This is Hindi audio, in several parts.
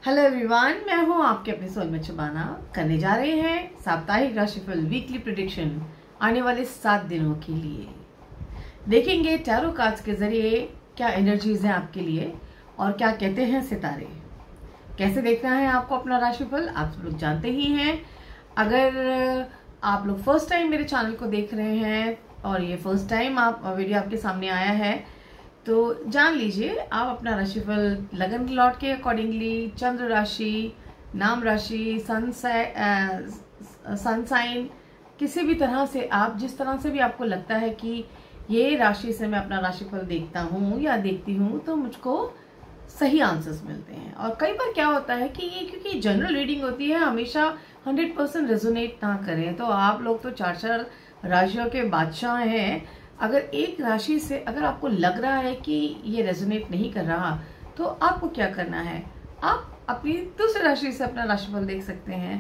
हेलो एवरीवन, मैं हूं आपके अपने सोलमेट शबाना। करने जा रहे हैं साप्ताहिक राशिफल वीकली प्रेडिक्शन आने वाले 7 दिनों के लिए। देखेंगे टैरो कार्ड्स के जरिए क्या एनर्जीज हैं आपके लिए और क्या कहते हैं सितारे। कैसे देखना है आपको अपना राशिफल आप सब लोग जानते ही हैं। अगर आप लोग फर्स्ट टाइम मेरे चैनल को देख रहे हैं और ये फर्स्ट टाइम वीडियो आपके सामने आया है तो जान लीजिए आप अपना राशिफल लगन लॉट के अकॉर्डिंगली चंद्र राशि, नाम राशि, सन साइन किसी भी तरह से आप जिस तरह से भी आपको लगता है कि ये राशि से मैं अपना राशिफल देखता हूँ या देखती हूँ तो मुझको सही आंसर्स मिलते हैं। और कई बार क्या होता है कि ये क्योंकि जनरल रीडिंग होती है हमेशा 100% रेजोनेट ना करें। तो आप लोग तो 4 राशियों के बादशाह हैं। अगर एक राशि से अगर आपको लग रहा है कि ये रेजोनेट नहीं कर रहा तो आपको क्या करना है, आप अपनी दूसरी राशि से अपना राशिफल देख सकते हैं।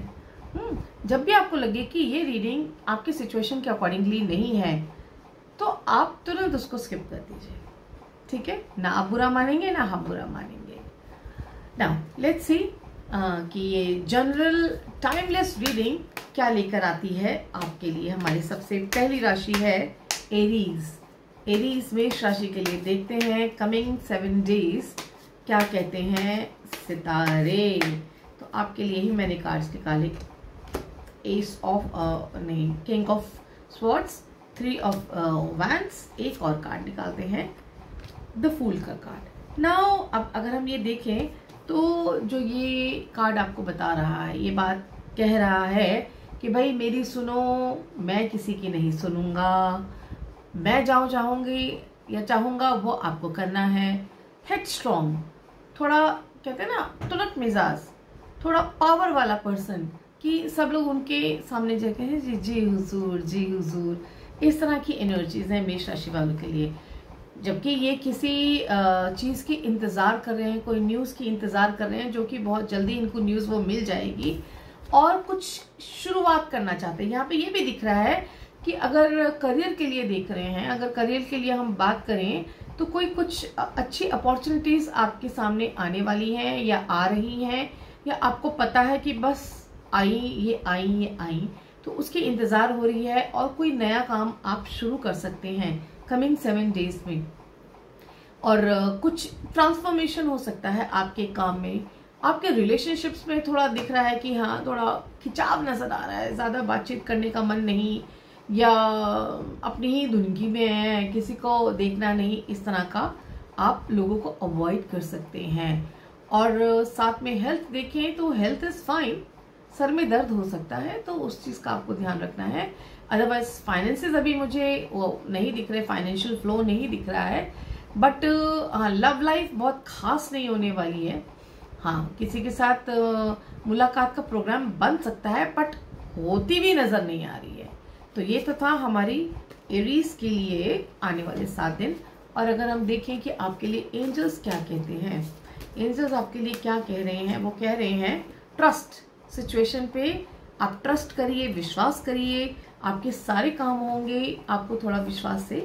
जब भी आपको लगे कि ये रीडिंग आपके सिचुएशन के अकॉर्डिंगली नहीं है तो आप तुरंत उसको स्किप कर दीजिए, ठीक है। ना आप बुरा मानेंगे ना हम बुरा मानेंगे। नाउ लेट्स सी कि ये जनरल टाइमलेस रीडिंग क्या लेकर आती है आपके लिए। हमारी सबसे पहली राशि है एरीज मेष राशि के लिए। देखते हैं कमिंग 7 डेज क्या कहते हैं सितारे। तो आपके लिए ही मैंने कार्ड्स निकाले। S of king of swords, 3 of wands. एक और कार्ड निकालते हैं द फूल का कार्ड। नाउ अब अगर हम ये देखें तो जो ये कार्ड आपको बता रहा है, ये बात कह रहा है कि भाई मेरी सुनो, मैं किसी की नहीं सुनूंगा, मैं जाऊँ चाहूंगी या चाहूंगा वो आपको करना है। हेड स्ट्रॉन्ग, थोड़ा कहते हैं ना तुरंत मिजाज, थोड़ा पावर वाला पर्सन कि सब लोग उनके सामने जाके हैं जी जी हुजूर, जी हुजूर। इस तरह की एनर्जीज हैं मेष राशि वालों के लिए। जबकि ये किसी चीज़ की इंतज़ार कर रहे हैं, कोई न्यूज़ की इंतज़ार कर रहे हैं जो कि बहुत जल्दी इनको न्यूज़ वो मिल जाएगी और कुछ शुरुआत करना चाहते हैं। यहाँ पे ये भी दिख रहा है कि अगर करियर के लिए देख रहे हैं, अगर करियर के लिए हम बात करें तो कोई कुछ अच्छी अपॉर्चुनिटीज़ आपके सामने आने वाली हैं या आ रही हैं, या आपको पता है कि बस ये आई तो उसकी इंतज़ार हो रही है और कोई नया काम आप शुरू कर सकते हैं कमिंग 7 डेज में। और कुछ ट्रांसफॉर्मेशन हो सकता है आपके काम में। आपके रिलेशनशिप्स में थोड़ा दिख रहा है कि हाँ थोड़ा खिंचाव नजर आ रहा है, ज़्यादा बातचीत करने का मन नहीं, या अपनी ही धुनगी में है, किसी को देखना नहीं, इस तरह का आप लोगों को अवॉइड कर सकते हैं। और साथ में हेल्थ देखें तो हेल्थ इज़ फाइन, सर में दर्द हो सकता है तो उस चीज़ का आपको ध्यान रखना है। अदरवाइज फाइनेंसेस अभी मुझे वो नहीं दिख रहे, फाइनेंशियल फ्लो नहीं दिख रहा है। बट हाँ, लव लाइफ बहुत खास नहीं होने वाली है। हाँ, किसी के साथ मुलाकात का प्रोग्राम बन सकता है बट होती भी नज़र नहीं आ रही है। तो ये तो था हमारी एरीज के लिए आने वाले 7 दिन। और अगर हम देखें कि आपके लिए एंजल्स क्या कहते हैं, एंजल्स आपके लिए क्या कह रहे हैं, वो कह रहे हैं ट्रस्ट सिचुएशन पे। आप ट्रस्ट करिए, विश्वास करिए, आपके सारे काम होंगे। आपको थोड़ा विश्वास से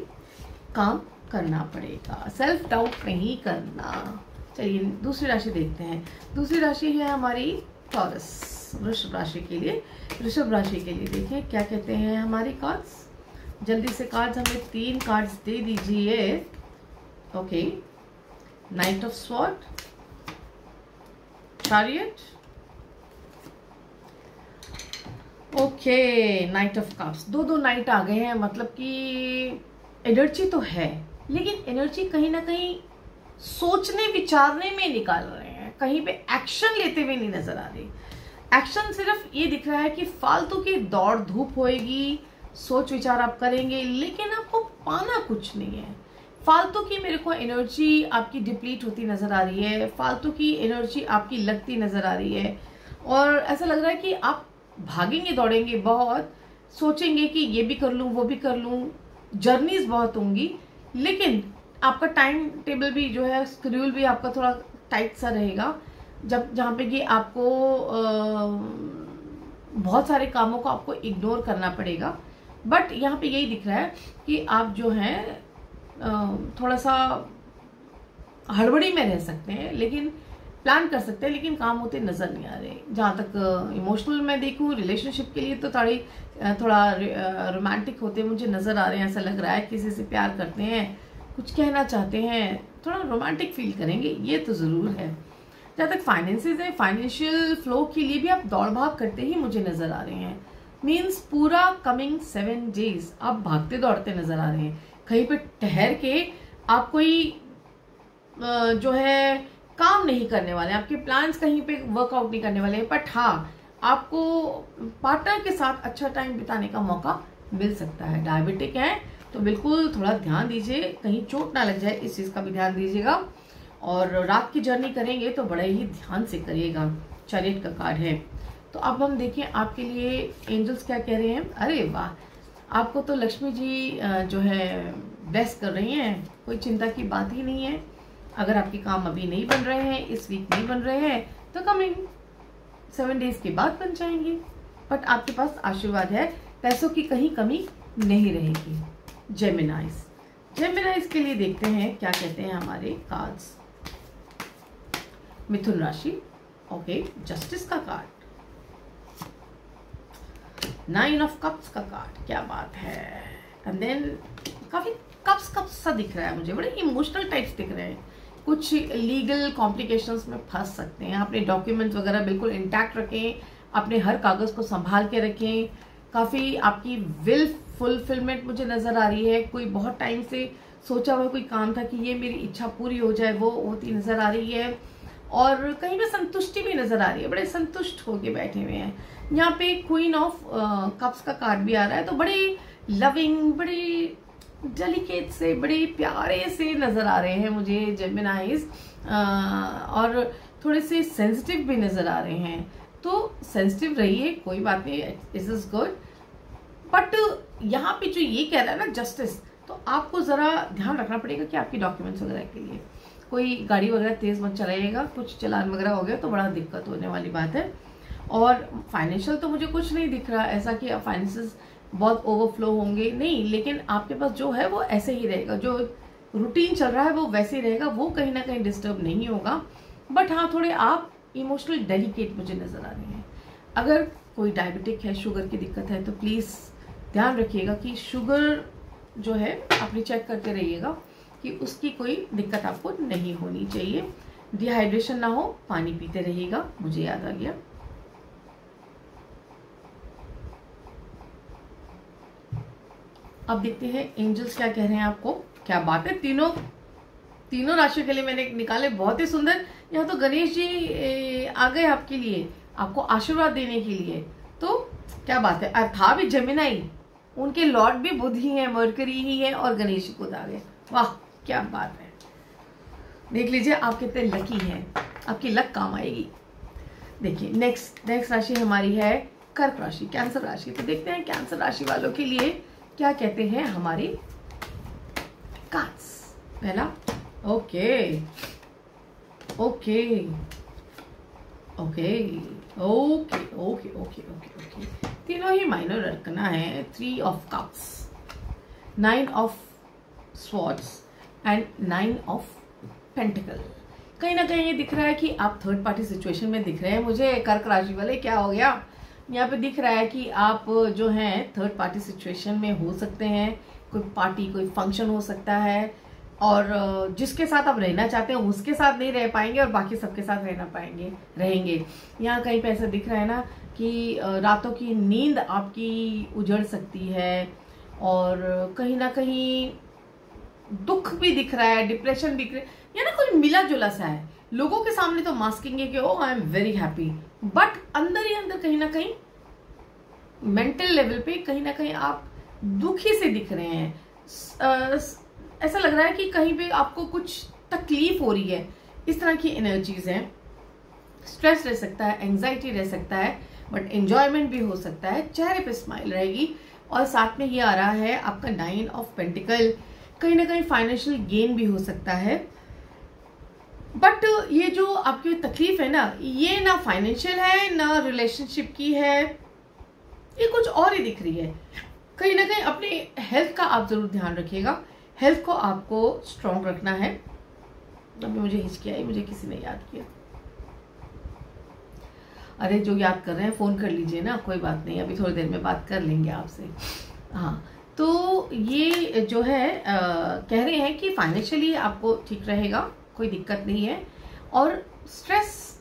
काम करना पड़ेगा, सेल्फ डाउट नहीं करना। चलिए दूसरी राशि देखते हैं। दूसरी राशि है हमारी टॉरस, वृषभ राशि के लिए। वृषभ राशि के लिए देखें क्या कहते हैं हमारी कार्ड्स। जल्दी से कार्ड्स हमें 3 कार्ड्स दे दीजिए। Okay, night of sword, chariot, okay, night of cups. दो नाइट आ गए हैं, मतलब कि एनर्जी तो है लेकिन एनर्जी कहीं ना कहीं सोचने विचारने में निकाल रहे हैं, कहीं पे एक्शन लेते हुए नहीं नजर आ रही। एक्शन सिर्फ ये दिख रहा है कि फालतू की दौड़ धूप होएगी, सोच विचार आप करेंगे लेकिन आपको पाना कुछ नहीं है। फालतू की मेरे को एनर्जी आपकी डिप्लीट होती नजर आ रही है, फालतू की एनर्जी आपकी लगती नजर आ रही है। और ऐसा लग रहा है कि आप भागेंगे दौड़ेंगे बहुत, सोचेंगे कि ये भी कर लूँ वो भी कर लूँ, जर्नीज बहुत होंगी लेकिन आपका टाइम टेबल भी जो है, शेड्यूल भी आपका थोड़ा टाइट सा रहेगा। जहाँ पे कि आपको बहुत सारे कामों को आपको इग्नोर करना पड़ेगा। बट यहाँ पे यही दिख रहा है कि आप जो हैं थोड़ा सा हड़बड़ी में रह सकते हैं लेकिन प्लान कर सकते हैं लेकिन काम होते नजर नहीं आ रहे। जहां तक इमोशनल मैं देखूं रिलेशनशिप के लिए तो थोड़ा रोमांटिक होते मुझे नजर आ रहे हैं। ऐसा लग रहा है किसी से प्यार करते हैं, कुछ कहना चाहते हैं, थोड़ा रोमांटिक फील करेंगे, ये तो जरूर है। जहां तक फाइनेंसेस है, फाइनेंशियल फ्लो के लिए भी आप दौड़ भाग करते ही मुझे नजर आ रहे हैं। मीन्स पूरा कमिंग 7 डेज आप भागते दौड़ते नजर आ रहे हैं। कहीं पे ठहर के आप कोई जो है काम नहीं करने वाले, आपके प्लान्स कहीं पे वर्कआउट नहीं करने वाले, बट हाँ आपको पार्टनर के साथ अच्छा टाइम बिताने का मौका मिल सकता है। डायबिटिक है तो बिल्कुल थोड़ा ध्यान दीजिए, कहीं चोट ना लग जाए, इस चीज का भी ध्यान दीजिएगा। और रात की जर्नी करेंगे तो बड़े ही ध्यान से करिएगा। चैरियट का कार्ड है। तो अब हम देखें आपके लिए एंजल्स क्या कह रहे हैं। अरे वाह, आपको तो लक्ष्मी जी जो है ब्लेस कर रही हैं, कोई चिंता की बात ही नहीं है। अगर आपके काम अभी नहीं बन रहे हैं, इस वीक नहीं बन रहे हैं, तो कमिंग 7 डेज के बाद बन जाएंगे। बट आपके पास आशीर्वाद है, पैसों की कहीं कमी नहीं रहेगी। जेमिनाइज के लिए देखते हैं क्या कहते हैं हमारे कार्ड्स। मिथुन राशि, ओके, जस्टिस का कार्ड, 9 ऑफ कप्स का कार्ड, क्या बात है। एंड देन काफी कप्स सा दिख रहा है मुझे, बड़े इमोशनल टाइप्स दिख रहे हैं। कुछ लीगल कॉम्प्लिकेशंस में फंस सकते हैं। अपने डॉक्यूमेंट्स वगैरह बिल्कुल इंटैक्ट रखें, अपने हर कागज को संभाल के रखें। काफी आपकी विल फुलफिलमेंट मुझे नजर आ रही है। कोई बहुत टाइम से सोचा हुआ कोई काम था कि ये मेरी इच्छा पूरी हो जाए, वो होती नजर आ रही है। और कहीं पे संतुष्टि भी नजर आ रही है, बड़े संतुष्ट होके बैठे हुए हैं। यहाँ पे क्वीन ऑफ कप्स का कार्ड भी आ रहा है, तो बड़े लविंग, बड़े डेलिकेट से, बड़े प्यारे से नजर आ रहे हैं मुझे जेमिनाइज। और थोड़े से सेंसिटिव भी नजर आ रहे हैं। तो सेंसिटिव रहिए, कोई बात नहीं, दिस इज गुड। बट यहाँ पे जो ये कह रहा है ना जस्टिस, तो आपको जरा ध्यान रखना पड़ेगा कि आपकी डॉक्यूमेंट्स वगैरह के लिए कोई गाड़ी वगैरह तेज मत चलाइएगा। कुछ चलान वगैरह हो गया तो बड़ा दिक्कत होने वाली बात है। और फाइनेंशियल तो मुझे कुछ नहीं दिख रहा ऐसा कि फाइनेंसेस बहुत ओवरफ्लो होंगे, नहीं, लेकिन आपके पास जो है वो ऐसे ही रहेगा। जो रूटीन चल रहा है वो वैसे ही रहेगा, वो कहीं ना कहीं डिस्टर्ब नहीं होगा। बट हाँ, थोड़े आप इमोशनल डेलिकेट मुझे नजर आ रहे हैं। अगर कोई डायबिटिक है, शुगर की दिक्कत है, तो प्लीज ध्यान रखिएगा कि शुगर जो है अपनी चेक करते रहिएगा कि उसकी कोई दिक्कत आपको नहीं होनी चाहिए। डिहाइड्रेशन ना हो, पानी पीते रहिएगा, मुझे याद आ गया। अब देखते हैं एंजल्स क्या कह रहे हैं आपको। क्या बात है, तीनों राशियों के लिए मैंने निकाले, बहुत ही सुंदर। यहाँ तो गणेश जी आ गए आपके लिए, आपको आशीर्वाद देने के लिए। तो क्या बात है, था भी जेमिनाई, उनके लॉर्ड भी बुध ही है, मरकरी ही है, और गणेश जी खुद आ गए। वाह, क्या बात है। देख लीजिए आप कितने लकी हैं, आपकी लक काम आएगी। देखिए नेक्स्ट राशि हमारी है कर्क राशि, कैंसर राशि। तो देखते हैं कैंसर राशि वालों के लिए क्या कहते हैं हमारे कार्ड्स। पहला, okay okay okay okay okay okay okay, तीनों ही माइनर रखना है। 3 of cups, 9 of swords and 9 of pentacle. कहीं ना कहीं ये दिख रहा है कि आप थर्ड पार्टी सिचुएशन में दिख रहे हैं मुझे। कर्क राशि वाले, क्या हो गया, यहाँ पे दिख रहा है कि आप जो हैं थर्ड पार्टी सिचुएशन में हो सकते हैं। कोई पार्टी, कोई फंक्शन हो सकता है, और जिसके साथ आप रहना चाहते हैं उसके साथ नहीं रह पाएंगे और बाकी सबके साथ रहेंगे। यहाँ कहीं पे ऐसा दिख रहा है ना कि रातों की नींद आपकी उजड़ सकती है, और कहीं ना कहीं दुख भी दिख रहा है, डिप्रेशन भी दिख रहा है। या ना कोई मिला जुला सा है। लोगों के सामने तो मास्किंग है कि oh I am very happy, but अंदर ही अंदर कहीं ना कहीं मेंटल लेवल पे कहीं ना कहीं आप दुखी से दिख रहे हैं। ऐसा लग रहा है कि कहीं पे आपको कुछ तकलीफ हो रही है, इस तरह की एनर्जीज हैं। स्ट्रेस रह सकता है, एंजाइटी रह सकता है, बट एंजॉयमेंट भी हो सकता है। चेहरे पे स्माइल रहेगी। और साथ में ये आ रहा है आपका 9 ऑफ पेंटिकल। कहीं ना कहीं फाइनेंशियल गेन भी हो सकता है, बट ये जो आपकी तकलीफ है ना, ये ना फाइनेंशियल है ना रिलेशनशिप की है, ये कुछ और ही दिख रही है। कहीं ना कहीं अपने हेल्थ का आप जरूर ध्यान रखिएगा। हेल्थ को आपको स्ट्रॉन्ग रखना है। अभी मुझे हिचकी आई, मुझे किसी ने याद किया। अरे जो याद कर रहे हैं फ़ोन कर लीजिए ना, कोई बात नहीं, अभी थोड़ी देर में बात कर लेंगे आपसे। हाँ, तो ये जो है कह रहे हैं कि फाइनेंशियली आपको ठीक रहेगा, कोई दिक्कत नहीं है। और स्ट्रेस,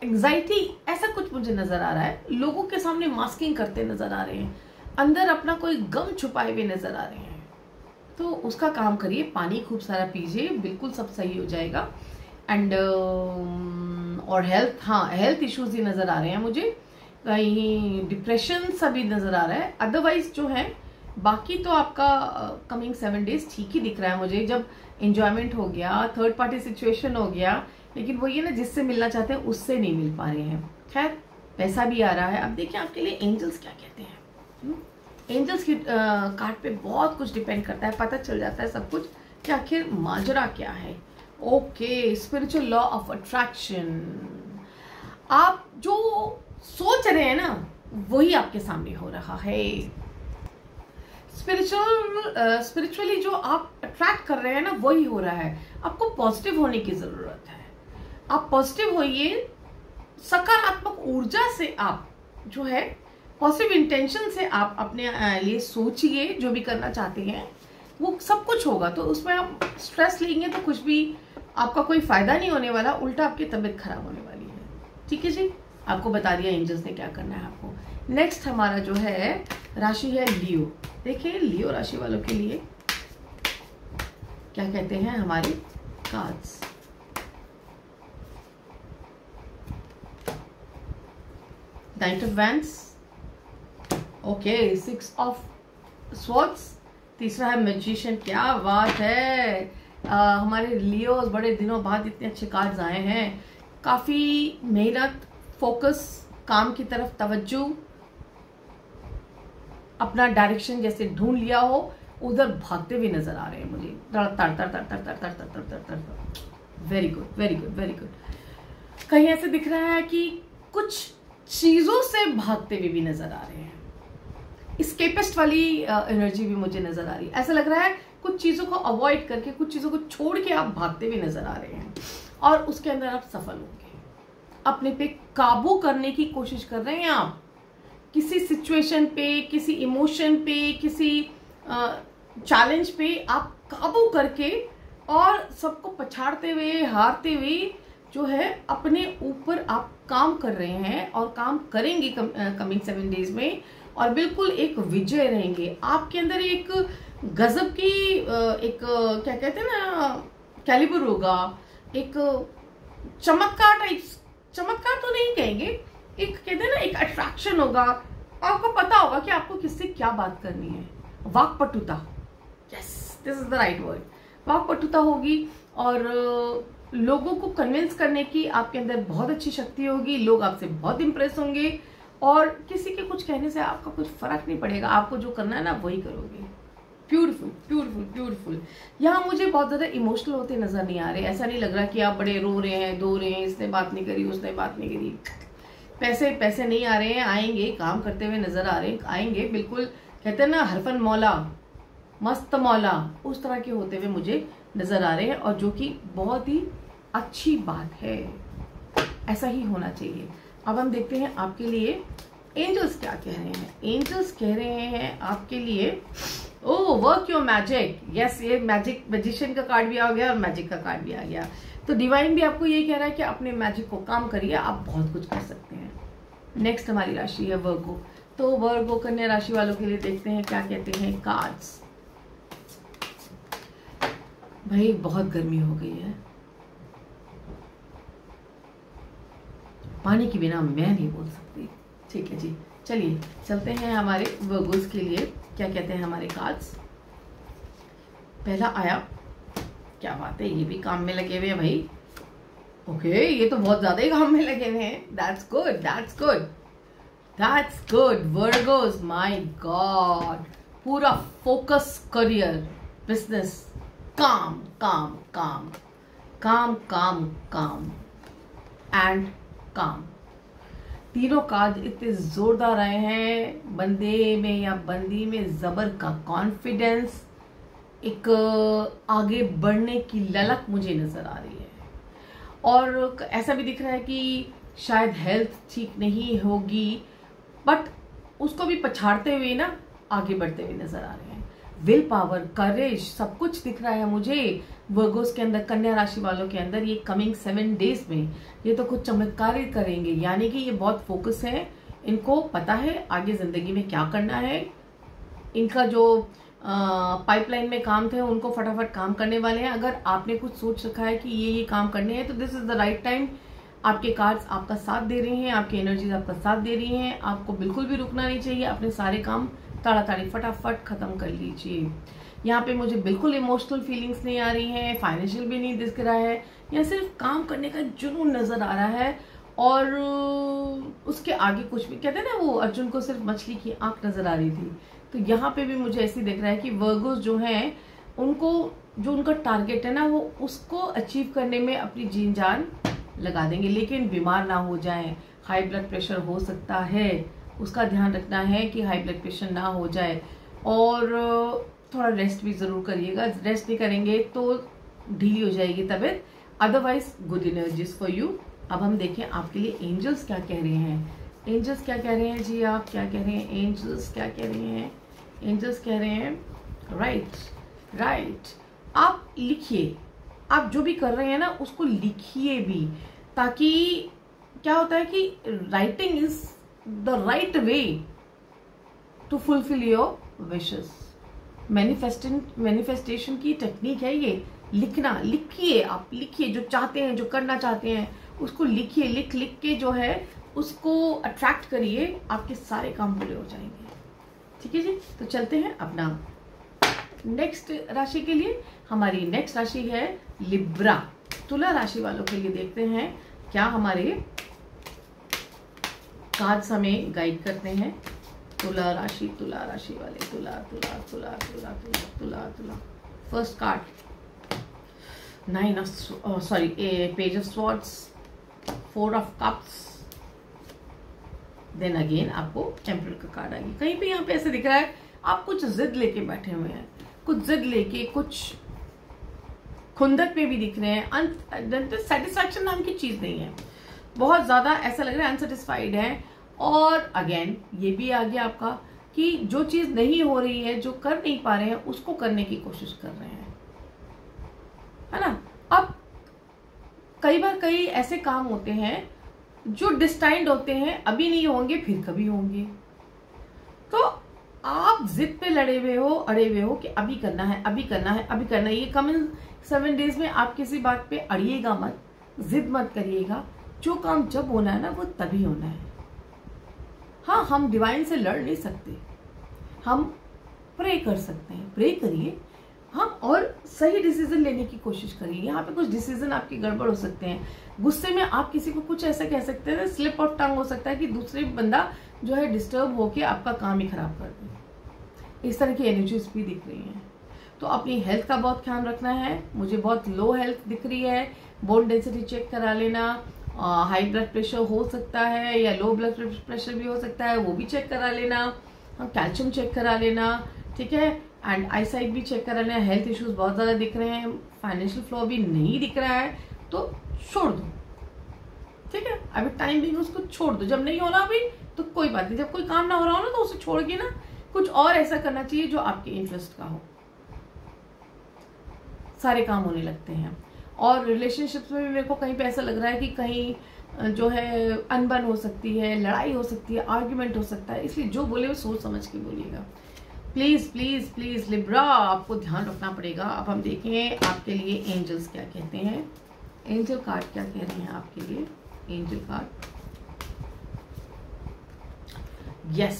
एंग्जाइटी, ऐसा कुछ मुझे नजर आ रहा है। लोगों के सामने मास्किंग करते नजर आ रहे हैं, अंदर अपना कोई गम छुपाए हुए नजर आ रहे हैं। तो उसका काम करिए, पानी खूब सारा पीजिए, बिल्कुल सब सही हो जाएगा। एंड और हेल्थ, हाँ हेल्थ इश्यूज ही नजर आ रहे हैं मुझे, कहीं डिप्रेशन सा भी नजर आ रहा है। अदरवाइज जो है बाकी तो आपका कमिंग 7 डेज ठीक ही दिख रहा है मुझे। जब एंजॉयमेंट हो गया, थर्ड पार्टी सिचुएशन हो गया, लेकिन वो ये ना जिससे मिलना चाहते हैं उससे नहीं मिल पा रहे हैं। खैर पैसा भी आ रहा है। अब देखिए आपके लिए एंजल्स क्या कहते हैं। एंजल्स की कार्ड पे बहुत कुछ डिपेंड करता है, पता चल जाता है सब कुछ कि आखिर माजरा क्या है। Okay, spiritual law of attraction, आप जो सोच रहे हैं ना वही आपके सामने हो रहा है। स्पिरिचुअली जो आप अट्रैक्ट कर रहे हैं ना वही हो रहा है। आपको पॉजिटिव होने की जरूरत है, आप पॉजिटिव होइए, सकारात्मक ऊर्जा से आप जो है पॉजिटिव इंटेंशन से आप अपने लिए सोचिए, जो भी करना चाहते हैं वो सब कुछ होगा। तो उसमें आप स्ट्रेस लेंगे तो कुछ भी आपका कोई फायदा नहीं होने वाला, उल्टा आपकी तबीयत खराब होने वाली है। ठीक है जी, आपको बता दिया एंजल्स ने क्या करना है आपको। नेक्स्ट हमारा जो है राशि है लियो। देखिए लियो राशि वालों के लिए क्या कहते हैं हमारे cards. Night of wands, okay, 6 of swords, तीसरा है मैजिशियन। क्या बात है, हमारे लियो बड़े दिनों बाद इतने अच्छे कार्ड्स आए हैं। काफी मेहनत, फोकस, काम की तरफ तवज्जो, अपना डायरेक्शन जैसे ढूंढ लिया हो, उधर भागते हुए नजर आ रहे हैं मुझे। Very good, very good, very good. कहीं ऐसे दिख रहा है कि कुछ चीजों से भागते हुए भी नजर आ रहे हैं। स्केपिस्ट वाली एनर्जी भी मुझे नजर आ रही है। ऐसा लग रहा है कुछ चीजों को अवॉइड करके, कुछ चीजों को छोड़ के आप भागते हुए नजर आ रहे हैं और उसके अंदर आप सफल होंगे। अपने पे काबू करने की कोशिश कर रहे हैं आप, किसी सिचुएशन पे, किसी इमोशन पे, किसी चैलेंज पे आप काबू करके और सबको पछाड़ते हुए, हारते हुए जो है अपने ऊपर आप काम कर रहे हैं और काम करेंगे कमिंग 7 डेज में, और बिल्कुल एक विजय रहेंगे। आपके अंदर एक गजब की एक क्या कहते हैं ना कैलिबर होगा, एक चमत्कार टाइप, चमत्कार तो नहीं कहेंगे, एक कहते हैं ना एक अट्रैक्शन होगा। आपको पता होगा कि आपको किससे क्या बात करनी है। वाक्पटुता, yes this is the right word. वाक्पटुता होगी और लोगों को कन्विंस करने की आपके अंदर बहुत अच्छी शक्ति होगी। लोग आपसे बहुत इंप्रेस होंगे और किसी के कुछ कहने से आपका कुछ फर्क नहीं पड़ेगा। आपको जो करना है ना वही करोगे। Beautiful, beautiful, beautiful. यहाँ मुझे बहुत ज्यादा इमोशनल होते नजर नहीं आ रहे। ऐसा नहीं लग रहा कि आप बड़े रो रहे हैं, दो रहे हैं, इसने बात नहीं करी, उसने बात नहीं करी। पैसे नहीं आ रहे हैं, आएंगे, काम करते हुए नजर आ रहे हैं, आएंगे। बिल्कुल कहते हैं ना हरफन मौला, मस्त मौला, उस तरह के होते हुए मुझे नजर आ रहे हैं, और जो कि बहुत ही अच्छी बात है। ऐसा ही होना चाहिए। अब हम देखते हैं आपके लिए एंजल्स क्या कह रहे हैं। एंजल्स कह रहे हैं आपके लिए, ओह वर्क योर मैजिक। यस, ये मैजिक, मैजिशियन का कार्ड भी आ गया और मैजिक का कार्ड भी आ गया। तो डिवाइन भी आपको ये कह रहा है कि अपने मैजिक को काम करिए, आप बहुत कुछ कर सकते हैं। नेक्स्ट हमारी राशि है वर्गो। तो वर्गो कन्या राशि वालों के लिए देखते हैं क्या कहते हैं कार्ड्स। भाई बहुत गर्मी हो गई है, पानी के बिना मैं नहीं बोल सकती। ठीक है जी, चलिए चलते हैं हमारे वर्गोस के लिए क्या कहते हैं हमारे कार्ड्स। पहला आया, क्या बात है, ये भी काम में लगे हुए हैं भाई। ओके, ये तो बहुत ज्यादा ही काम में लगे हुए हैं। That's good, that's good, that's good. Virgo's, my God, पूरा फोकस, करियर, बिजनेस, काम काम काम काम काम काम एंड काम। तीनों कार्ड इतने जोरदार आए हैं। बंदे में या बंदी में जबर का कॉन्फिडेंस, एक आगे बढ़ने की ललक मुझे नजर आ रही है। और ऐसा भी दिख रहा है कि शायद हेल्थ ठीक नहीं होगी, बट उसको भी पछाड़ते हुए ना आगे बढ़ते हुए नजर आ रहे हैं। विल पावर, करेज, सब कुछ दिख रहा है मुझे वर्गोस के अंदर, कन्या राशि वालों के अंदर। ये कमिंग 7 डेज में ये तो कुछ चमत्कार करेंगे, यानी कि ये बहुत फोकस है, इनको पता है आगे जिंदगी में क्या करना है। इनका जो पाइपलाइन में काम थे उनको फटाफट काम करने वाले हैं। अगर आपने कुछ सोच रखा है कि ये काम करने हैं तो this is the right time. आपके कार्ड्स आपका साथ दे रहे हैं, आपकी एनर्जीज आपका साथ दे रही हैं। आपको बिल्कुल भी रुकना नहीं चाहिए, अपने सारे काम ताड़ाताड़ी फटाफट खत्म कर लीजिए। यहाँ पे मुझे बिल्कुल इमोशनल फीलिंग्स नहीं आ रही हैं, फाइनेंशियल भी नहीं दिख रहा है, यहाँ सिर्फ काम करने का जुनून नजर आ रहा है। और उसके आगे कुछ भी, कहते हैं ना वो अर्जुन को सिर्फ मछली की आंख नजर आ रही थी, तो यहाँ पे भी मुझे ऐसी दिख रहा है कि वर्गोस जो हैं उनको जो उनका टारगेट है ना वो उसको अचीव करने में अपनी जीन जान लगा देंगे, लेकिन बीमार ना हो जाएं। हाई ब्लड प्रेशर हो सकता है, उसका ध्यान रखना है कि हाई ब्लड प्रेशर ना हो जाए। और थोड़ा रेस्ट भी जरूर करिएगा, रेस्ट नहीं करेंगे तो ढीली हो जाएगी तबीयत। Otherwise good energies for you. अब हम देखें आपके लिए एंजल्स क्या कह रहे हैं। एंजल्स क्या कह रहे हैं जी, आप क्या कह रहे हैं, एंजल्स क्या कह रहे हैं। एंजल्स कह रहे हैं राइट, आप लिखिए, आप जो भी कर रहे हैं ना उसको लिखिए भी, ताकि क्या होता है कि writing is the right way to fulfil your wishes. Manifestation की टेक्निक है ये, लिखना। लिखिए, आप लिखिए जो चाहते हैं, जो करना चाहते हैं उसको लिखिए। लिख के जो है उसको अट्रैक्ट करिए, आपके सारे काम पूरे हो जाएंगे। ठीक है जी, तो चलते हैं अपना नेक्स्ट राशि के लिए। हमारी नेक्स्ट राशि है लिब्रा। तुला राशि वालों के लिए देखते हैं क्या हमारे कार्ड्स हमें गाइड करते हैं। तुला राशि वाले, Tula. First card page of swords, 4 of cups, then again आपको एम्परर का कार्ड आएगी। कहीं पे यहाँ पे ऐसे दिख रहा है आप कुछ जिद लेके बैठे हुए हैं, कुछ जिद लेके, कुछ खुंदक में भी दिख रहे हैं। सेटिस्फैक्शन नाम की चीज नहीं है, बहुत ज्यादा ऐसा लग रहा है अनसेटिस्फाइड है। और अगेन ये भी आ गया आपका कि जो चीज नहीं हो रही है, जो कर नहीं पा रहे हैं, उसको करने की कोशिश कर रहे हैं, है ना। अब कई बार कई ऐसे काम होते हैं जो डिस्टाइंड होते हैं, अभी नहीं होंगे फिर कभी होंगे। तो आप जिद पे अड़े हुए हो कि अभी करना है। ये कमिंग 7 डेज में आप किसी बात पे अड़िएगा मत, जिद मत करिएगा। जो काम जब होना है ना वो तभी होना है। हाँ, हम डिवाइन से लड़ नहीं सकते, हम प्रे कर सकते हैं। प्रे करिए हाँ, और सही डिसीजन लेने की कोशिश करिए। यहाँ पे कुछ डिसीजन आपके गड़बड़ हो सकते हैं, गुस्से में आप किसी को कुछ ऐसा कह सकते हैं, स्लिप ऑफ टंग हो सकता है कि दूसरे बंदा जो है डिस्टर्ब होके आपका काम ही खराब कर दे। इस तरह की एनर्जीज भी दिख रही हैं। तो अपनी हेल्थ का बहुत ख्याल रखना है। मुझे बहुत लो हेल्थ दिख रही है, बोन डेंसिटी चेक करा लेना। हाई ब्लड प्रेशर हो सकता है या लो ब्लड प्रेशर भी हो सकता है, वो भी चेक करा लेना। कैल्शियम चेक करा लेना, ठीक है। एंड आई साइट भी चेक करा लेना। हेल्थ इश्यूज बहुत ज्यादा दिख रहे हैं, फाइनेंशियल फ्लो भी नहीं दिख रहा है, तो छोड़ दो, ठीक है। अभी टाइम भी उसको छोड़ दो। जब नहीं हो रहा अभी तो कोई बात नहीं, जब कोई काम ना हो रहा हो ना तो उसे छोड़ के ना कुछ और ऐसा करना चाहिए जो आपके इंटरेस्ट का हो। सारे काम होने लगते हैं। और रिलेशनशिप्स में भी मेरे को कहीं पे ऐसा लग रहा है कि कहीं जो है अनबन हो सकती है, लड़ाई हो सकती है, आर्ग्यूमेंट हो सकता है। इसलिए जो बोले वो सोच समझ के बोलिएगा प्लीज प्लीज प्लीज। लिब्रा, आपको ध्यान रखना पड़ेगा। अब हम देखें आपके लिए एंजल्स क्या कहते हैं। एंजल कार्ड क्या कह रहे हैं आपके लिए। Angel card, yes,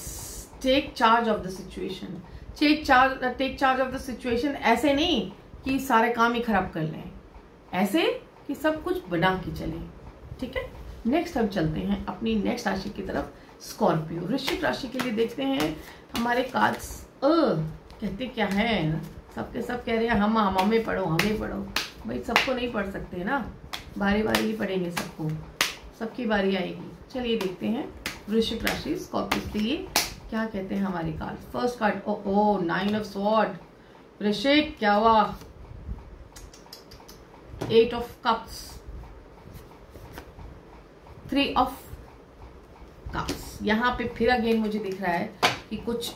take charge of the situation. Take charge of the situation. ऐसे नहीं कि सारे काम ही खराब कर लें, ऐसे कि सब कुछ बना के चले, ठीक है। नेक्स्ट हम चलते हैं अपनी नेक्स्ट राशि की तरफ, स्कॉर्पियो। वृश्चिक राशि के लिए देखते हैं हमारे कार्ड्स कहते क्या है। सबके सब कह रहे हैं हमें पढ़ो। भाई सबको नहीं पढ़ सकते ना, बारी बारी ही पढ़ेंगे सबको, सबकी बारी आएगी। चलिए देखते हैं वृश्चिक राशि स्कॉर्पियो के लिए क्या कहते हैं हमारे card. First card, oh 9 of sword. Vrishchik क्या हुआ, 8 ऑफ कप्स, 3 ऑफ कप्स। यहाँ पे फिर अगेन मुझे दिख रहा है कि कुछ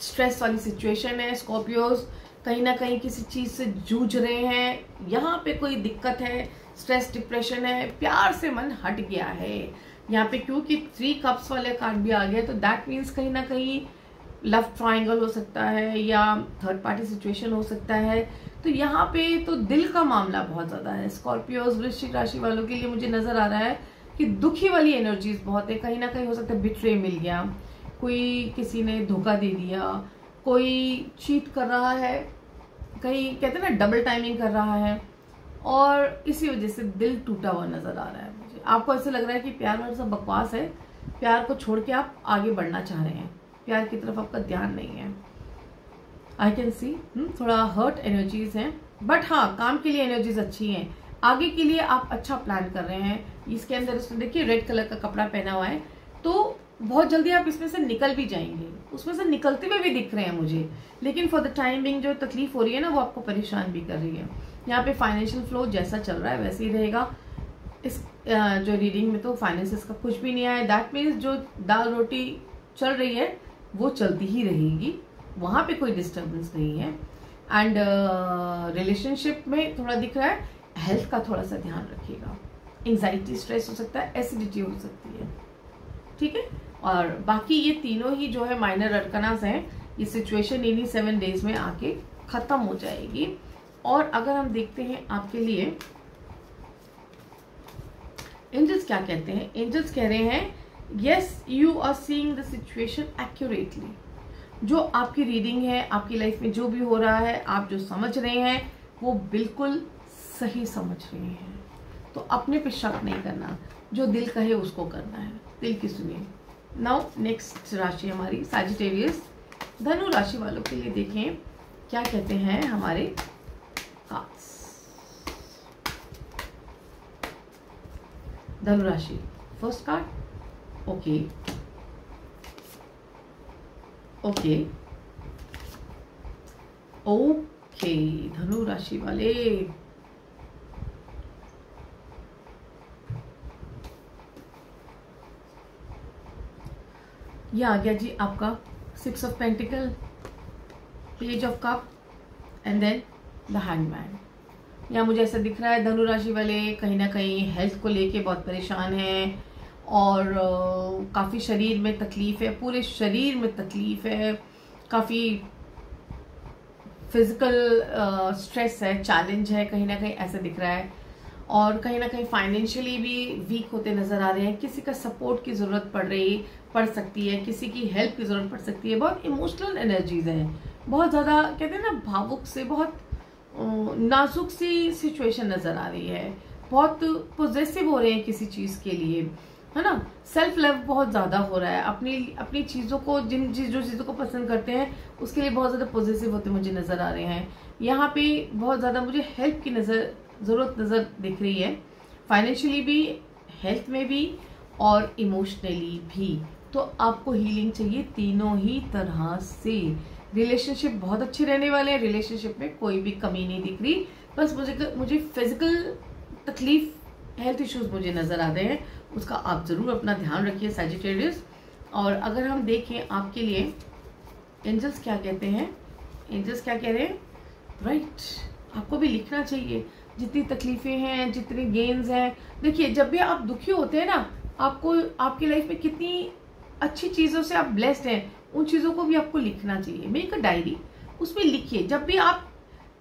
स्ट्रेस वाली सिचुएशन है। स्कॉर्पियोज कहीं ना कहीं किसी चीज से जूझ रहे हैं, यहाँ पे कोई दिक्कत है, स्ट्रेस डिप्रेशन है, प्यार से मन हट गया है। यहाँ पे क्योंकि 3 कप्स वाले कार्ड भी आ गया, तो दैट मीन्स कहीं ना कहीं लव ट्रायंगल हो सकता है या थर्ड पार्टी सिचुएशन हो सकता है। तो यहाँ पे तो दिल का मामला बहुत ज्यादा है। स्कॉर्पियोज वृश्चिक राशि वालों के लिए मुझे नजर आ रहा है कि दुखी वाली एनर्जीज बहुत है। कहीं ना कहीं हो सकता है बिट्रे मिल गया, कोई किसी ने धोखा दे दिया, कोई चीट कर रहा है, कहीं कहते हैं ना डबल टाइमिंग कर रहा है, और इसी वजह से दिल टूटा हुआ नजर आ रहा है मुझे। आपको ऐसे लग रहा है कि प्यार वाला सब बकवास है, प्यार को छोड़ के आप आगे बढ़ना चाह रहे हैं, प्यार की तरफ आपका ध्यान नहीं है। आई कैन सी थोड़ा हर्ट एनर्जीज हैं, बट हाँ काम के लिए एनर्जीज अच्छी हैं, आगे के लिए आप अच्छा प्लान कर रहे हैं। इसके अंदर इसमें देखिए रेड कलर का कपड़ा पहना हुआ है, तो बहुत जल्दी आप इसमें से निकल भी जाएंगे। उसमें से निकलते हुए भी दिख रहे हैं मुझे, लेकिन फॉर द टाइम बिंग जो तकलीफ हो रही है ना, वो आपको परेशान भी कर रही है। यहाँ पे फाइनेंशियल फ्लो जैसा चल रहा है वैसे ही रहेगा। इस जो रीडिंग में तो फाइनेंसिस का कुछ भी नहीं आया। दैट मीन्स जो दाल रोटी चल रही है वो चलती ही रहेगी, वहां पे कोई डिस्टर्बेंस नहीं है। एंड रिलेशनशिप में थोड़ा दिख रहा है, हेल्थ का थोड़ा सा ध्यान रखिएगा। एंजाइटी, स्ट्रेस हो सकता है, एसिडिटी हो सकती है, ठीक है। और बाकी ये तीनों ही जो है माइनर अरकनास हैं, ये सिचुएशन इन्हीं 7 डेज में आके खत्म हो जाएगी। और अगर हम देखते हैं आपके लिए एंजल्स क्या कहते हैं, एंजल्स कह रहे हैं yes you are seeing the situation accurately. जो आपकी रीडिंग है, आपकी लाइफ में जो भी हो रहा है, आप जो समझ रहे हैं वो बिल्कुल सही समझ रहे हैं। तो अपने पे शक नहीं करना, जो दिल कहे उसको करना है, दिल की सुनिए। नाउ नेक्स्ट राशि हमारी सैजिटेरियस, धनु राशि वालों के लिए देखें क्या कहते हैं हमारे कार्ड्स। धनु राशि first card, okay okay okay Dhanu राशि वाले ये आ गया जी आपका 6 of pentacle, page of cup and then the hangman. यहाँ मुझे ऐसा दिख रहा है धनु राशि वाले कहीं ना कहीं हेल्थ को लेके बहुत परेशान हैं, और काफ़ी शरीर में तकलीफ है, पूरे शरीर में तकलीफ है, काफ़ी फिजिकल स्ट्रेस है, चैलेंज है, कहीं ना कहीं ऐसा दिख रहा है। और कहीं ना कहीं फाइनेंशियली भी वीक होते नजर आ रहे हैं, किसी का सपोर्ट की जरूरत पड़ सकती है, किसी की हेल्प की जरूरत पड़ सकती है। बहुत इमोशनल एनर्जीज हैं, बहुत ज़्यादा कहते हैं ना भावुक से, बहुत नाजुक सी सिचुएशन नजर आ रही है, बहुत पॉजिटिव हो रहे हैं किसी चीज़ के लिए, है ना। सेल्फ लव बहुत ज़्यादा हो रहा है, अपनी चीज़ों को जो चीज़ों को पसंद करते हैं उसके लिए बहुत ज़्यादा पॉजिटिव होते मुझे नज़र आ रहे हैं। यहाँ पे बहुत ज़्यादा मुझे हेल्प की ज़रूरत नज़र दिख रही है, फाइनेंशियली भी, हेल्थ में भी और इमोशनली भी। तो आपको हीलिंग चाहिए तीनों ही तरह से। रिलेशनशिप बहुत अच्छे रहने वाले हैं, रिलेशनशिप में कोई भी कमी नहीं दिख रही, बस मुझे फिजिकल तकलीफ, हेल्थ इश्यूज मुझे नजर आ रहे हैं, उसका आप जरूर अपना ध्यान रखिए सैजिटेरियस। और अगर हम देखें आपके लिए एंजल्स क्या कहते हैं, एंजल्स क्या कह रहे हैं, राइट आपको भी लिखना चाहिए जितनी तकलीफें हैं, जितने गेन्स हैं। देखिए जब भी आप दुखी होते हैं ना, आपको आपकी लाइफ में कितनी अच्छी चीजों से आप ब्लेस्ड हैं, उन चीजों को भी आपको लिखना चाहिए। मेक अ डायरी, उसमें लिखिए। जब भी आप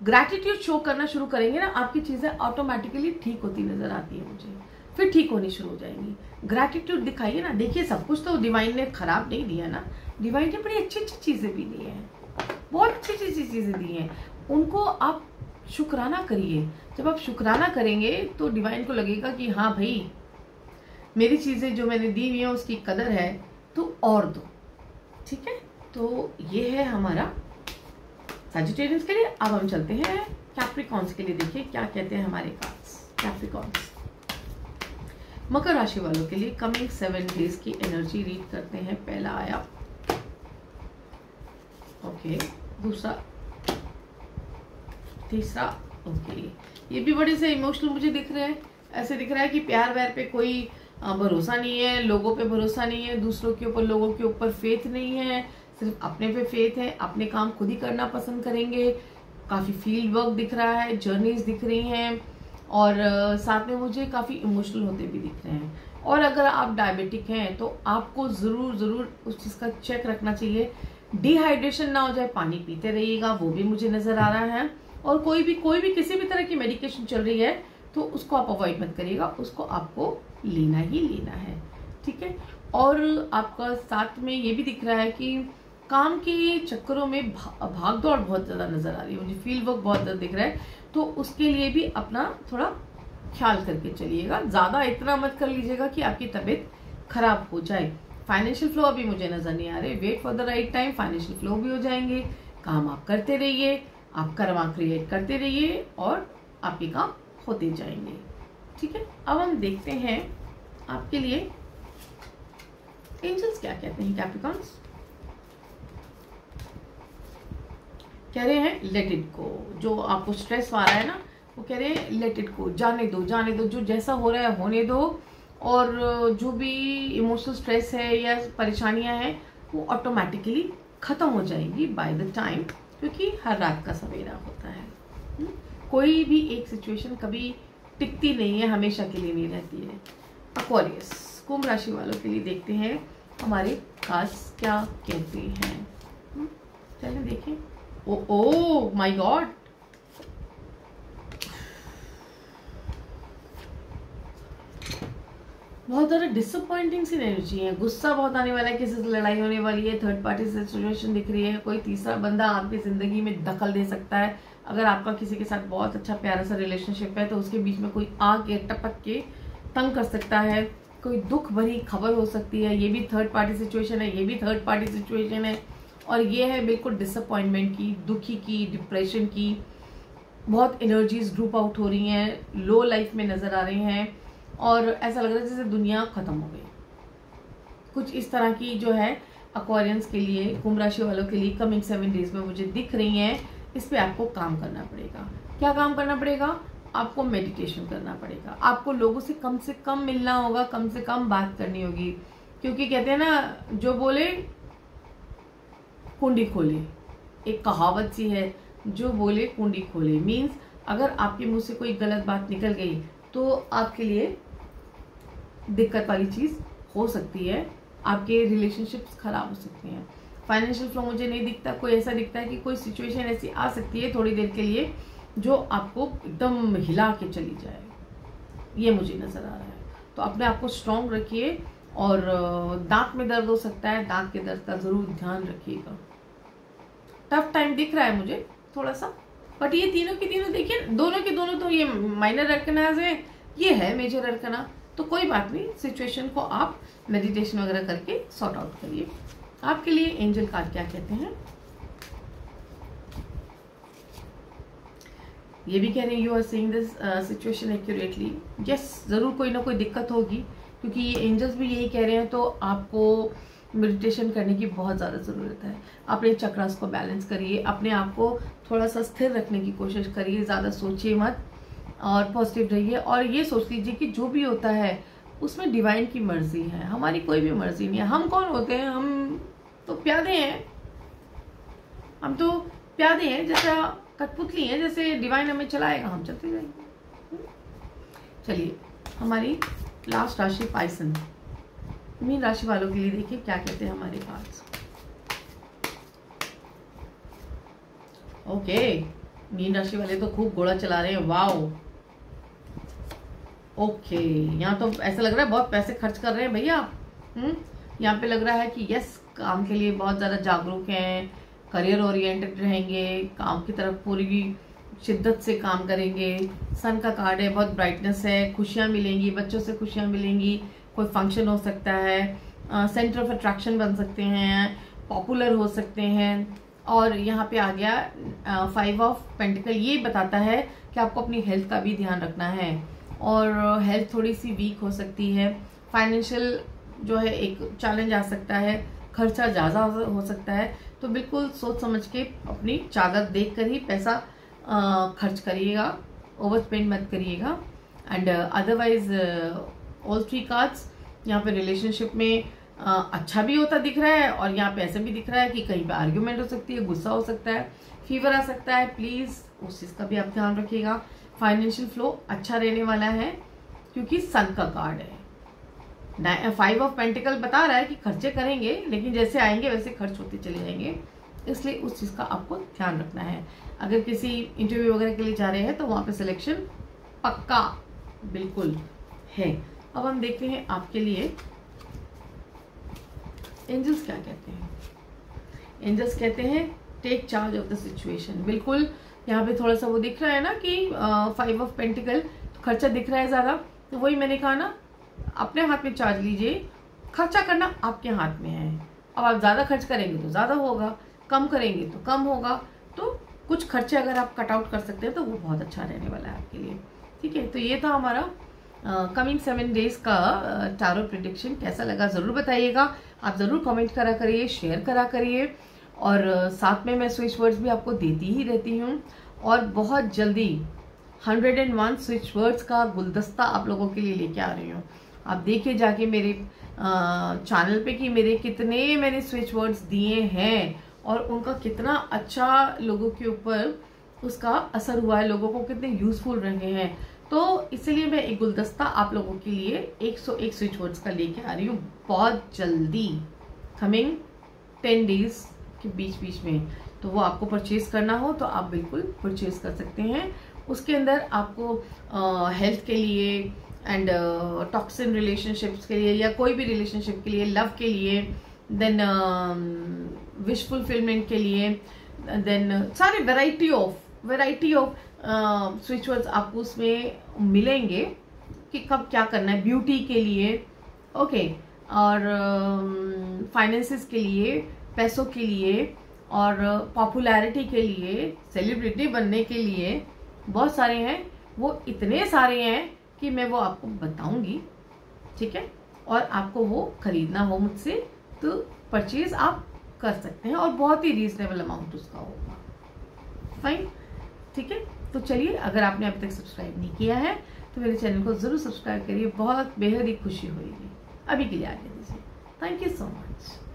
ग्रैटिट्यूड शो करना शुरू करेंगे ना, आपकी चीजें ऑटोमेटिकली ठीक होती नजर आती है मुझे, फिर ठीक होनी शुरू हो जाएंगी। ग्रैटिट्यूड दिखाइए ना। देखिए सब कुछ तो डिवाइन ने खराब नहीं दिया ना, डिवाइन ने बड़ी अच्छी अच्छी चीजें भी दी हैं, बहुत अच्छी अच्छी चीजें दी हैं, उनको आप शुक्राना करिए। जब आप शुक्राना करेंगे तो डिवाइन को लगेगा कि हाँ भाई मेरी चीजें जो मैंने दी हुई हैं उसकी कदर है, तो और दो, ठीक है। तो ये है हमारा सैजिटेरियस के लिए। अब हम चलते हैं कैप्रिकॉन्स के लिए। देखिए क्या कहते हैं हमारे कार्ड्स कैप्रिकॉन्स। मकर राशि वालों के लिए कमिंग 7 डेज की एनर्जी रीड करते हैं। पहला आया, ओके, दूसरा, तीसरा, ओके। ये भी बड़े से इमोशनल मुझे दिख रहे हैं। ऐसे दिख रहा है कि प्यार व्यार पे कोई भरोसा नहीं है, लोगों पे भरोसा नहीं है, दूसरों के ऊपर, लोगों के ऊपर फेथ नहीं है, सिर्फ अपने पे फेथ है। अपने काम खुद ही करना पसंद करेंगे। काफी फील्ड वर्क दिख रहा है, जर्नीज दिख रही हैं, और साथ में मुझे काफी इमोशनल होते भी दिख रहे हैं। और अगर आप डायबिटिक हैं तो आपको जरूर उस चीज का चेक रखना चाहिए, डिहाइड्रेशन ना हो जाए, पानी पीते रहिएगा, वो भी मुझे नजर आ रहा है। और कोई भी किसी भी तरह की मेडिकेशन चल रही है तो उसको आप अवॉइड मत करिएगा, उसको आपको लेना ही लेना है, ठीक है। और आपका साथ में ये भी दिख रहा है कि काम के चक्करों में भाग दौड़ बहुत ज्यादा नजर आ रही है मुझे, फील्ड वर्क बहुत ज्यादा दिख रहा है, तो उसके लिए भी अपना थोड़ा ख्याल करके चलिएगा। ज्यादा इतना मत कर लीजिएगा कि आपकी तबीयत खराब हो जाए। फाइनेंशियल फ्लो अभी मुझे नजर नहीं आ रहे, wait for the right time, financial flow भी हो जाएंगे। काम आप करते रहिए, आप कर्मा क्रिएट करते रहिए और आपके काम होते जाएंगे, ठीक है। अब हम देखते हैं आपके लिए एंजल्स क्या कहते हैं। कैप्रिकॉर्न्स कह रहे हैं लेट इट गो। जो आपको स्ट्रेस आ रहा है ना, वो कह रहे हैं लेट इट गो, जाने दो, जो जैसा हो रहा है होने दो। और जो भी इमोशनल स्ट्रेस है या परेशानियां हैं वो ऑटोमेटिकली खत्म हो जाएंगी बाय द टाइम, क्योंकि हर रात का सवेरा होता है। कोई भी एक सिचुएशन कभी टिकती नहीं है, हमेशा के लिए नहीं रहती है। एक्वेरियस, कुंभ राशि वालों के लिए देखते हैं हमारे खास क्या कहते हैं। चलिए देखें। ओ माय गॉड, बहुत ज्यादा डिसअपॉइंटिंग सी एनर्जी है, गुस्सा बहुत आने वाला है, किसी से लड़ाई होने वाली है, थर्ड पार्टी से सिचुएशन दिख रही है, कोई तीसरा बंदा आपकी जिंदगी में दखल दे सकता है। अगर आपका किसी के साथ बहुत अच्छा प्यारा सा रिलेशनशिप है तो उसके बीच में कोई आके टपक के तंग कर सकता है, कोई दुख भरी खबर हो सकती है। ये भी थर्ड पार्टी सिचुएशन है, ये भी थर्ड पार्टी सिचुएशन है, और ये है बिल्कुल डिसअपॉइंटमेंट की, दुखी की, डिप्रेशन की। बहुत एनर्जीज ग्रुप आउट हो रही हैं, लो लाइफ में नजर आ रही हैं, और ऐसा लग रहा है जैसे दुनिया खत्म हो गई। कुछ इस तरह की जो है एक्वेरियंस के लिए, कुंभ राशि वालों के लिए कमिंग 7 डेज में मुझे दिख रही हैं। इस पे आपको काम करना पड़ेगा। क्या काम करना पड़ेगा? आपको मेडिटेशन करना पड़ेगा, आपको लोगों से कम मिलना होगा, कम से कम बात करनी होगी, क्योंकि कहते हैं ना, जो बोले कुंडी खोले, एक कहावत सी है, जो बोले कुंडी खोले। मीन्स अगर आपके मुंह से कोई गलत बात निकल गई तो आपके लिए दिक्कत वाली चीज हो सकती है, आपके रिलेशनशिप्स खराब हो सकते हैं। फाइनेंशियल फ्लो मुझे नहीं दिखता, कोई ऐसा दिखता है कि कोई सिचुएशन ऐसी आ सकती है थोड़ी देर के लिए जो आपको एकदम हिला के चली जाए, ये मुझे नजर आ रहा है। तो अपने आप को स्ट्रांग रखिए, और दांत में दर्द हो सकता है, दांत के दर्द का जरूर ध्यान रखिएगा। टफ टाइम दिख रहा है मुझे थोड़ा सा, बट ये तीनों के तीनों देखिए, दोनों के दोनों तो ये माइनर अरकनाज है, ये है मेजर अरकना, तो कोई बात नहीं, सिचुएशन को आप मेडिटेशन वगैरह करके सॉर्ट आउट करिए। आपके लिए एंजल कार्ड क्या कहते हैं? ये भी कह रहे हैं you are seeing this situation accurately. Yes, जरूर कोई ना कोई दिक्कत होगी, क्योंकि ये एंजल्स भी यही कह रहे हैं, तो आपको मेडिटेशन करने की बहुत ज़्यादा ज़रूरत है। अपने चक्रास को बैलेंस करिए, अपने आप को थोड़ा सा स्थिर रखने की कोशिश करिए, ज़्यादा सोचिए मत और पॉजिटिव रहिए। और ये सोच लीजिए कि जो भी होता है उसमें डिवाइन की मर्जी है, हमारी कोई भी मर्जी नहीं है। हम कौन होते हैं? हम तो प्यादे हैं, हम तो प्यादे हैं, जैसा कठपुतली हैं, जैसे डिवाइन हमें चलाएगा हम चलते जाएंगे। चलिए, हमारी लास्ट राशि पाइसन, मीन राशि वालों के लिए देखिए क्या कहते हैं हमारे पास। ओके, मीन राशि वाले तो खूब घोड़ा चला रहे हैं, वाओ। ओके, यहाँ तो ऐसा लग रहा है बहुत पैसे खर्च कर रहे हैं भैया। यहाँ पे लग रहा है कि यस, काम के लिए बहुत ज्यादा जागरूक हैं, करियर ओरिएंटेड रहेंगे, काम की तरफ पूरी शिद्दत से काम करेंगे। सन का कार्ड है, बहुत ब्राइटनेस है, खुशियां मिलेंगी, बच्चों से खुशियां मिलेंगी, कोई फंक्शन हो सकता है, सेंटर ऑफ अट्रैक्शन बन सकते हैं, पॉपुलर हो सकते हैं। और यहाँ पे आ गया 5 ऑफ पेंटिकल, ये बताता है कि आपको अपनी हेल्थ का भी ध्यान रखना है, और हेल्थ थोड़ी सी वीक हो सकती है। फाइनेंशियल जो है एक चैलेंज आ सकता है, खर्चा ज्यादा हो सकता है, तो बिल्कुल सोच समझ के अपनी चादर देख कर ही पैसा खर्च करिएगा, ओवर स्पेंड मत करिएगा। And otherwise all 3 cards. यहाँ पे रिलेशनशिप में अच्छा भी होता दिख रहा है और यहाँ पे ऐसे भी दिख रहा है कि कहीं पे आर्ग्यूमेंट हो सकती है, गुस्सा हो सकता है, फीवर आ सकता है। प्लीज उस चीज का भी आप ध्यान रखिएगा। फाइनेंशियल फ्लो अच्छा रहने वाला है क्योंकि सन का कार्ड है। 5 ऑफ पेंटिकल बता रहा है कि खर्चे करेंगे, लेकिन जैसे आएंगे वैसे खर्च होते चले जाएंगे, इसलिए उस चीज का आपको ध्यान रखना है। अगर किसी इंटरव्यू वगैरह के लिए जा रहे हैं तो वहां पे सिलेक्शन पक्का बिल्कुल है। अब हम देखते हैं आपके लिए एंजल्स क्या कहते हैं। एंजल्स कहते हैं take charge of the situation. बिल्कुल यहाँ पे थोड़ा सा वो दिख रहा है ना कि 5 ऑफ पेंटिकल, खर्चा दिख रहा है ज्यादा, तो वही मैंने कहा ना, अपने हाथ में चार्ज लीजिए। खर्चा करना आपके हाथ में है। अब आप ज्यादा खर्च करेंगे तो ज्यादा होगा, कम करेंगे तो कम होगा। तो कुछ खर्चे अगर आप कट आउट कर सकते हैं तो वो बहुत अच्छा रहने वाला है आपके लिए। ठीक है, तो ये था हमारा कमिंग 7 डेज का टारो प्रेडिक्शन। कैसा लगा जरूर बताइएगा। आप जरूर कमेंट करा करिए, शेयर करा करिए, और साथ में मैं स्विच वर्ड्स भी आपको देती ही रहती हूँ। और बहुत जल्दी 101 स्विच वर्ड्स का गुलदस्ता आप लोगों के लिए लेके आ रही हूँ। आप देखिए जाके मेरे चैनल पे कि मेरे कितने मैंने स्विच वर्ड्स दिए हैं और उनका कितना अच्छा लोगों के ऊपर उसका असर हुआ है, लोगों को कितने यूजफुल रहे हैं। तो इसलिए मैं एक गुलदस्ता आप लोगों के लिए 101 स्विच वर्ड्स का लेके आ रही हूँ बहुत जल्दी, कमिंग 10 डेज के बीच में। तो वो आपको परचेज करना हो तो आप बिल्कुल परचेज कर सकते हैं। उसके अंदर आपको हेल्थ के लिए एंड टॉक्सिन रिलेशनशिप्स के लिए या कोई भी रिलेशनशिप के लिए, लव के लिए, देन विश फुलफिलमेंट के लिए, देन सारे वेराइटी ऑफ स्विच वर्ड्स आपको उसमें मिलेंगे कि कब क्या करना है। ब्यूटी के लिए, ओके, और फाइनेंसेस के लिए, पैसों के लिए, और पॉपुलैरिटी के लिए, सेलिब्रिटी बनने के लिए, बहुत सारे हैं। वो इतने सारे हैं कि मैं वो आपको बताऊंगी। ठीक है, और आपको वो खरीदना हो मुझसे तो परचेज आप कर सकते हैं और बहुत ही रीजनेबल अमाउंट उसका होगा। फाइन, ठीक है। तो चलिए, अगर आपने अभी तक सब्सक्राइब नहीं किया है तो मेरे चैनल को जरूर सब्सक्राइब करिए, बहुत बेहद ही खुशी होगी। अभी के लिए आगे दीजिए। Thank you so much.